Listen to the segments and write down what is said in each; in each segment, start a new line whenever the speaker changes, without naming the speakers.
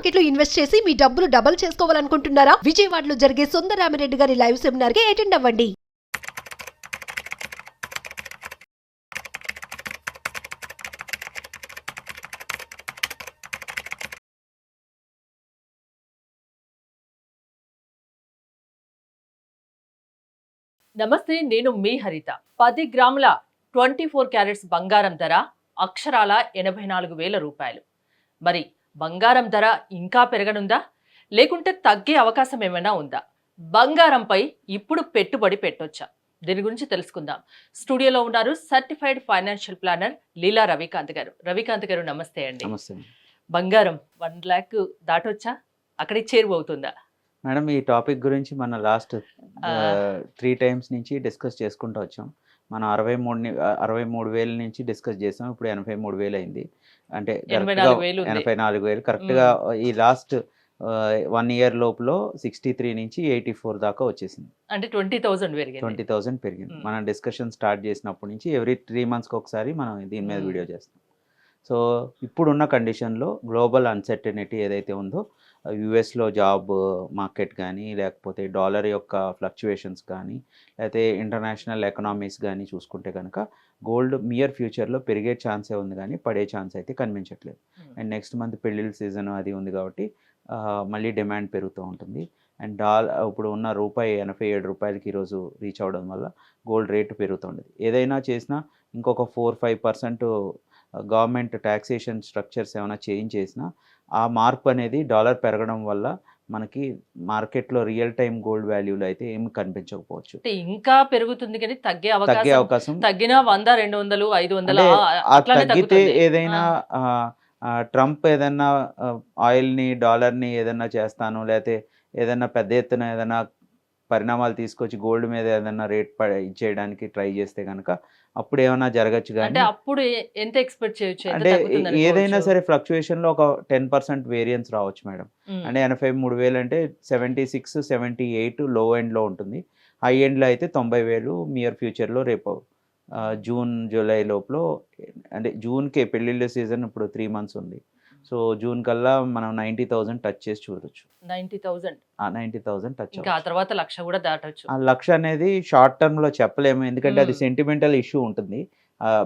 Market లో invest చేసి మీ డబ్బులు డబుల్ చేసుకోవాలనుకుంటున్నారా? విజయవాడలో జరిగే సుందరరామిరెడ్డి గారి లైవ్ సెమినార్ కి అటెండ్ అవ్వండి.
నమస్తే, నేను మీ హరిత. 10 గ్రాముల 24 క్యారెట్స్ బంగారం ధర అక్షరాల 84,000 రూపాయలు. మరి బంగారం ధర ఇంకా పెరగనుందా, లేకుంటే తగ్గే అవకాశం ఏమైనా ఉందా? బంగారంపై ఇప్పుడు పెట్టుబడి పెట్టొచ్చా? దీని గురించి తెలుసుకుందాం. స్టూడియోలో ఉన్నారు సర్టిఫైడ్ ఫైనాన్షియల్ ప్లానర్ లీలా రవికాంత్ గారు. రవికాంత్ గారు నమస్తే అండి.
నమస్తే
బంగారం 1 లాక్ దాటొచ్చా? అక్కడికి చేరువవుతుందా?
మేడం, ఈ టాపిక్ గురించి మన లాస్ట్ 3 టైమ్స్ నుంచి డిస్కస్ చేసుకుంటూ వచ్చాం. మనం 63,000 నుంచి డిస్కస్ చేసాం. ఇప్పుడు 83,000 అయింది. అంటే 84,000 కరెక్ట్గా ఈ లాస్ట్ 1 ఇయర్ లోపల 63 నుంచి 84 దాకా వచ్చేసింది.
అంటే 20,000
పెరిగింది. మనం డిస్కషన్ స్టార్ట్ చేసినప్పటి నుంచి ఎవ్రీ 3 మంత్స్కి ఒకసారి మనం దీని మీద వీడియో చేస్తాం. సో ఇప్పుడున్న కండిషన్లో గ్లోబల్ అన్సర్టనిటీ ఏదైతే ఉందో, యుఎస్లో జాబ్ మార్కెట్ కానీ, లేకపోతే డాలర్ యొక్క ఫ్లక్చువేషన్స్ కానీ, లేకపోతే ఇంటర్నేషనల్ ఎకనామీస్ కానీ చూసుకుంటే కనుక గోల్డ్ నియర్ ఫ్యూచర్లో పెరిగే ఛాన్సే ఉంది కానీ పడే ఛాన్స్ అయితే కనిపించట్లేదు. అండ్ నెక్స్ట్ మంత్ పెళ్ళిళ్ళ సీజన్ అది ఉంది కాబట్టి మళ్ళీ డిమాండ్ పెరుగుతూ ఉంటుంది. అండ్ ఇప్పుడు ఉన్న రూపాయి 87 రూపాయలకి ఈరోజు రీచ్ అవ్వడం వల్ల గోల్డ్ రేటు పెరుగుతుండేది. ఏదైనా చేసినా ఇంకొక 4-5% గవర్నమెంట్ ట్యాక్సేషన్ స్ట్రక్చర్స్ ఏమైనా చేంజ్ చేసినా ఆ మార్పు అనేది డాలర్ పెరగడం వల్ల మనకి మార్కెట్లో రియల్ టైం గోల్డ్ వాల్యూలో అయితే ఏమి కనిపించకపోవచ్చు.
ఇంకా పెరుగుతుంది కానీ తగ్గే
అవకాశం
తగ్గినా 100, 200, 500
తగ్గితే ఏదైనా ట్రంప్ ఏదైనా ఆయిల్ని డాలర్ని ఏదైనా చేస్తాను, లేకపోతే ఏదైనా పెద్ద ఎత్తున ఏదైనా పరిణామాలు తీసుకొచ్చి గోల్డ్ మీద ఏదైనా రేట్ ఇచ్చేయడానికి ట్రై చేస్తే కనుక అప్పుడు ఏమైనా జరగచ్చు. కానీ
అప్పుడు ఎంత ఎక్స్పెక్ట్ చేయొచ్చు?
అంటే ఏదైనా సరే ఫ్లక్చుయేషన్లో ఒక 10% వేరియన్స్ రావచ్చు మేడం. అంటే 83,000 అంటే 76, 78 లో ఎండ్లో ఉంటుంది. హై ఎండ్లో అయితే 90,000 నియర్ ఫ్యూచర్లో రేపు జూన్ జూలై లోపల, అంటే జూన్కి పెళ్ళిళ్ళ సీజన్ ఇప్పుడు 3 మంత్స్ ఉంది. సో జూన్ కల్లా మనం 90,000 టచ్ చేసి చూడొచ్చు. 90,000 టచ్.
ఆ తర్వాత 1,00,000 కూడా దాటొచ్చు.
ఆ 1,00,000 అనేది షార్ట్ టర్మ్లో చెప్పలేము, ఎందుకంటే అది సెంటిమెంటల్ ఇష్యూ ఉంటుంది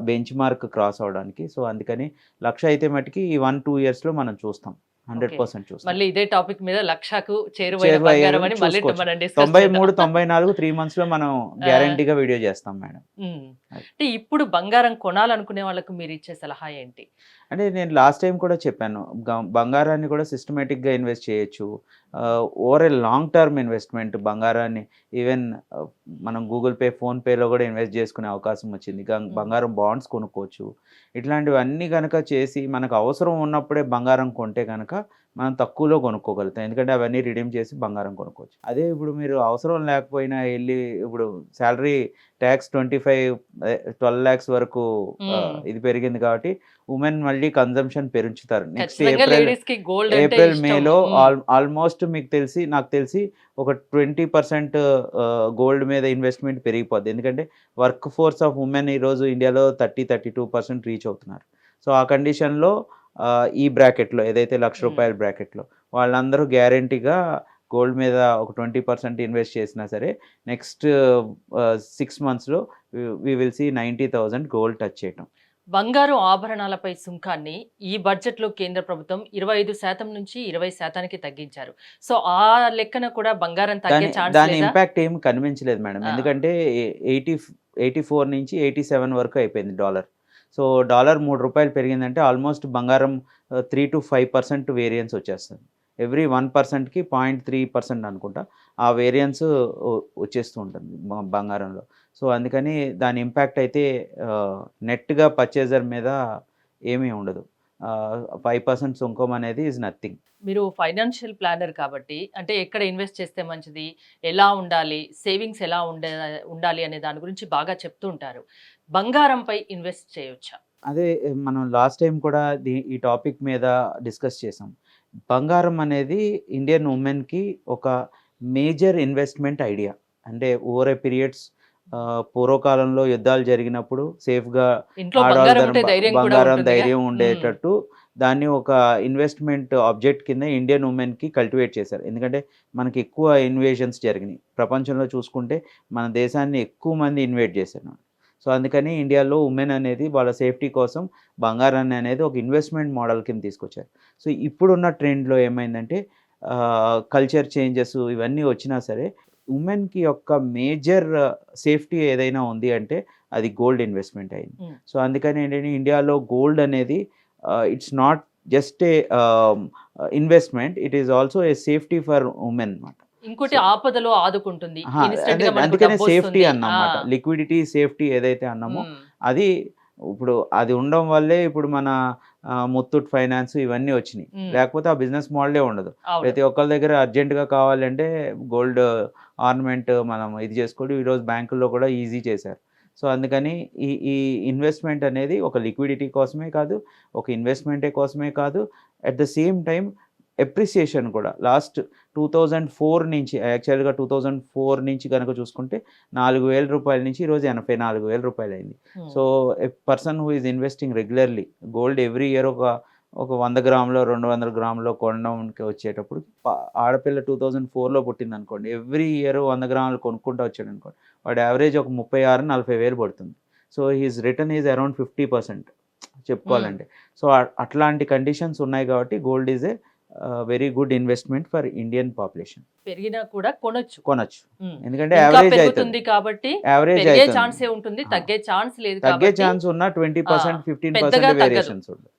బెంచ్ మార్క్ క్రాస్ అవడానికి. సో అందుకని 1,00,000 అయితే మటుకి ఈ 1-2 ఇయర్స్లో మనం చూస్తాం, 100% చూస్తాం.
మళ్ళీ ఇదే టాపిక్ మీద 1,00,000కు చేరువైన బంగారం అని మళ్ళీ మనం డిస్కస్
93-94 3 మంత్స్లో మనం గ్యారంటీగా వీడియో చేస్తాం మేడం.
అంటే ఇప్పుడు బంగారం కొనాలనుకునే వాళ్ళకు మీరు ఇచ్చే సలహా ఏంటి?
అంటే నేను లాస్ట్ టైం కూడా చెప్పాను, బంగారాన్ని కూడా సిస్టమేటిక్గా ఇన్వెస్ట్ చేయొచ్చు. Over a long term investment బంగారాన్ని ఈవెన్ మనం గూగుల్ పే, ఫోన్పేలో కూడా ఇన్వెస్ట్ చేసుకునే అవకాశం వచ్చింది. బంగారం బాండ్స్ కొనుక్కోవచ్చు. ఇట్లాంటివన్నీ కనుక చేసి మనకు అవసరం ఉన్నప్పుడే బంగారం కొంటే కనుక మనం తక్కువలో కొనుక్కోగలుగుతాం, ఎందుకంటే అవన్నీ రిడీమ్ చేసి బంగారం కొనుక్కోవచ్చు. అదే ఇప్పుడు మీరు అవసరం లేకపోయినా వెళ్ళి ఇప్పుడు శాలరీ ట్యాక్స్ 12 lakhs వరకు ఇది పెరిగింది కాబట్టి ఉమెన్ మళ్ళీ కన్జంప్షన్ పెంచుతారు. నెక్స్ట్ ఏప్రిల్ మేలో ఆల్మోస్ట్ నాకు తెలిసి ఒక 20% గోల్డ్ మీద ఇన్వెస్ట్మెంట్ పెరిగిపోద్ది. ఎందుకంటే వర్క్ ఫోర్స్ ఆఫ్ ఉమెన్ ఈరోజు ఇండియాలో 30-32% రీచ్ అవుతున్నారు. సో ఆ కండిషన్లో ఈ బ్రాకెట్లో ఏదైతే 1,00,000 రూపాయల బ్రాకెట్లో వాళ్ళందరూ గ్యారంటీగా గోల్డ్ మీద ఒక 20% ఇన్వెస్ట్ చేసినా సరే నెక్స్ట్ 6 మంత్స్లో we will see 90,000 gold touch చేయటం.
బంగారు ఆభరణాలపై సుంకాన్ని ఈ బడ్జెట్లో కేంద్ర ప్రభుత్వం 25% నుంచి 20%కి తగ్గించారు. సో ఆ లెక్కన కూడా బంగారం తగ్గే ఛాన్స్
దాని ఇంపాక్ట్ ఏమి కనిపించలేదు మేడం, ఎందుకంటే 84 నుంచి 87 వరకు అయిపోయింది డాలర్. సో డాలర్ 3 రూపాయలు పెరిగిందంటే ఆల్మోస్ట్ బంగారం 3-5% వేరియన్స్ వచ్చేస్తుంది. ఎవ్రీ 1%కి 0.3% అనుకుంటా ఆ వేరియన్స్ వచ్చేస్తూ ఉంటుంది బంగారంలో. సో అందుకని దాని ఇంపాక్ట్ అయితే నెట్గా పర్చేజర్ మీద ఏమీ ఉండదు. 5% సుంకం అనేది ఈజ్ నథింగ్.
మీరు ఫైనాన్షియల్ ప్లానర్ కాబట్టి, అంటే ఎక్కడ ఇన్వెస్ట్ చేస్తే మంచిది, ఎలా ఉండాలి, సేవింగ్స్ ఎలా ఉండాలి అనే దాని గురించి బాగా చెప్తూ ఉంటారు. బంగారంపై ఇన్వెస్ట్ చేయొచ్చా?
అదే మనం లాస్ట్ టైం కూడా ఈ టాపిక్ మీద డిస్కస్ చేసాం. బంగారం అనేది ఇండియన్ ఉమెన్కి ఒక మేజర్ ఇన్వెస్ట్మెంట్ ఐడియా. అంటే ఓవర్ ఏ పీరియడ్స్ పూర్వకాలంలో యుద్ధాలు జరిగినప్పుడు సేఫ్గా బంగారం ధైర్యం ఉండేటట్టు దాన్ని ఒక ఇన్వెస్ట్మెంట్ ఆబ్జెక్ట్ కింద ఇండియన్ ఉమెన్కి కల్టివేట్ చేశారు. ఎందుకంటే మనకి ఎక్కువ ఇన్వేషన్స్ జరిగినాయి ప్రపంచంలో చూసుకుంటే, మన దేశాన్ని ఎక్కువ మంది ఇన్వేట్ చేశారు. సో అందుకని ఇండియాలో ఉమెన్ అనేది వాళ్ళ సేఫ్టీ కోసం బంగారాన్ని అనేది ఒక ఇన్వెస్ట్మెంట్ మోడల్ కింద తీసుకొచ్చారు. సో ఇప్పుడున్న ట్రెండ్లో ఏమైందంటే కల్చర్ చేంజెస్ ఇవన్నీ వచ్చినా సరే ఉమెన్కి యొక్క మేజర్ సేఫ్టీ ఏదైనా ఉంది అంటే అది గోల్డ్ ఇన్వెస్ట్మెంట్ అయింది. సో అందుకని ఏంటంటే ఇండియాలో గోల్డ్ అనేది it's not just a investment, it is also a safety for women అన్నమాట.
ఇంకోటి ఆపదలో ఆదుకుంటుంది.
అందుకనే సేఫ్టీ అన్నమాట, లిక్విడిటీ సేఫ్టీ ఏదైతే అన్నామో అది ఇప్పుడు అది ఉండడం వల్లే ఇప్పుడు మన ముత్తూట్ ఫైనాన్స్ ఇవన్నీ వచ్చినాయి. లేకపోతే ఆ బిజినెస్ మోడలే ఉండదు. ప్రతి ఒక్కరి దగ్గర అర్జెంటుగా కావాలంటే గోల్డ్ ఆర్నమెంట్ మనం ఇది చేసుకోవడం ఈరోజు బ్యాంకుల్లో కూడా ఈజీ చేశారు. సో అందుకని ఈ ఇన్వెస్ట్మెంట్ అనేది ఒక లిక్విడిటీ కోసమే కాదు, ఒక ఇన్వెస్ట్మెంటే కోసమే కాదు, at the same time appreciation కూడా. లాస్ట్ 2004 నుంచి యాక్చువల్గా 2004 నుంచి కనుక చూసుకుంటే 4,000 రూపాయల నుంచి ఈరోజు 84,000 రూపాయలు అయింది. So a person who is investing regularly gold every year ఒక 100 గ్రాములో 200 గ్రాములో కొనడానికి వచ్చేటప్పుడు ఆడపిల్ల 2004లో పుట్టింది అనుకోండి, ఎవ్రీ ఇయర్ 100 గ్రాములు కొనుక్కుంటూ వచ్చాడు అనుకోండి, వాడు యావరేజ్ ఒక 36,000-40,000 పడుతుంది. So he's return is around 50% చెప్పుకోవాలంటే. సో అట్లాంటి కండిషన్స్ ఉన్నాయి కాబట్టి gold is a very good investment for Indian population.
పెరిగినా కూడా కొనొచ్చు.
ఎందుకంటే యావరేజ్
అవుతుంది కాబట్టి
యావరేజ్
ఛాన్సే ఉంటుంది, తగ్గే ఛాన్స్ లేదు.
తగ్గే ఛాన్స్ ఉన్న 20% 15% వేరియేషన్స్ ఉంటుంది.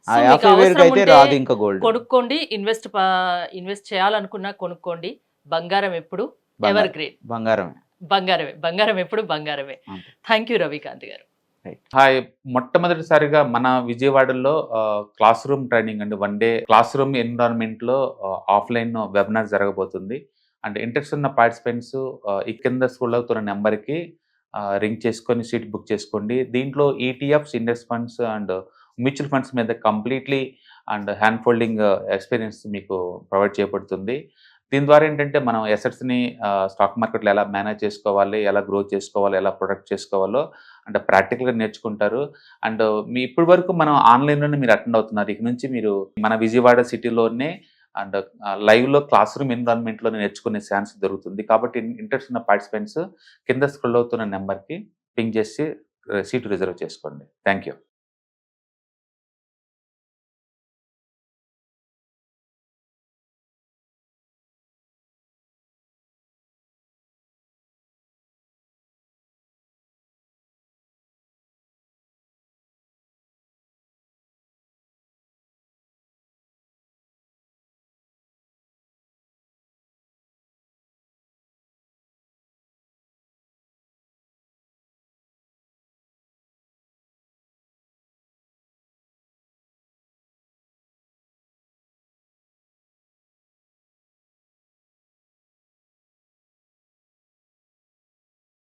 50,000 అయితే రాదు ఇంకా గోల్డ్.
కొనుక్కోండి, ఇన్వెస్ట్ చేయాలనుకున్నా కొనుక్కోండి. బంగారం ఎప్పుడు ఎవర్ గ్రేట్. బంగారం ఎప్పుడు బంగారమే. థ్యాంక్ యూ రవికాంత్ గారు.
హాయ్, మొట్టమొదటిసారిగా మన విజయవాడలో క్లాస్ రూమ్ ట్రైనింగ్ అండి, 1 డే క్లాస్ రూమ్ ఎన్విరాన్మెంట్లో ఆఫ్లైన్ వెబినార్ జరగబోతుంది. అండ్ ఇంట్రెస్ట్ ఉన్న పార్టిసిపెంట్స్ ఈ కింద స్క్రోల్ అవుతున్న నెంబర్కి రింగ్ చేసుకొని సీట్ బుక్ చేసుకోండి. దీంట్లో ETFs, index funds and mutual funds మీద completely and hand holding experience మీకు ప్రొవైడ్ చేయబడుతుంది. దీని ద్వారా ఏంటంటే మనం ఎసెట్స్ని స్టాక్ మార్కెట్లో ఎలా మేనేజ్ చేసుకోవాలి, ఎలా గ్రో చేసుకోవాలి, ఎలా ప్రొడక్ట్ చేసుకోవాలో అంటే ప్రాక్టికల్గా నేర్చుకుంటారు. అండ్ ఇప్పటి వరకు మనం ఆన్లైన్లోనే మీరు అటెండ్ అవుతున్నారు. ఇక నుంచి మీరు మన విజయవాడ సిటీలోనే అండ్ లైవ్లో క్లాస్ రూమ్ ఎన్విరాన్మెంట్లో నేర్చుకునే ఛాన్స్ దొరుకుతుంది. కాబట్టి ఇంట్రెస్ట్ ఉన్న పార్టిసిపెంట్స్ కింద స్క్రోల్ అవుతున్న నెంబర్కి పింగ్ చేసి సీటు రిజర్వ్ చేసుకోండి. Thank you.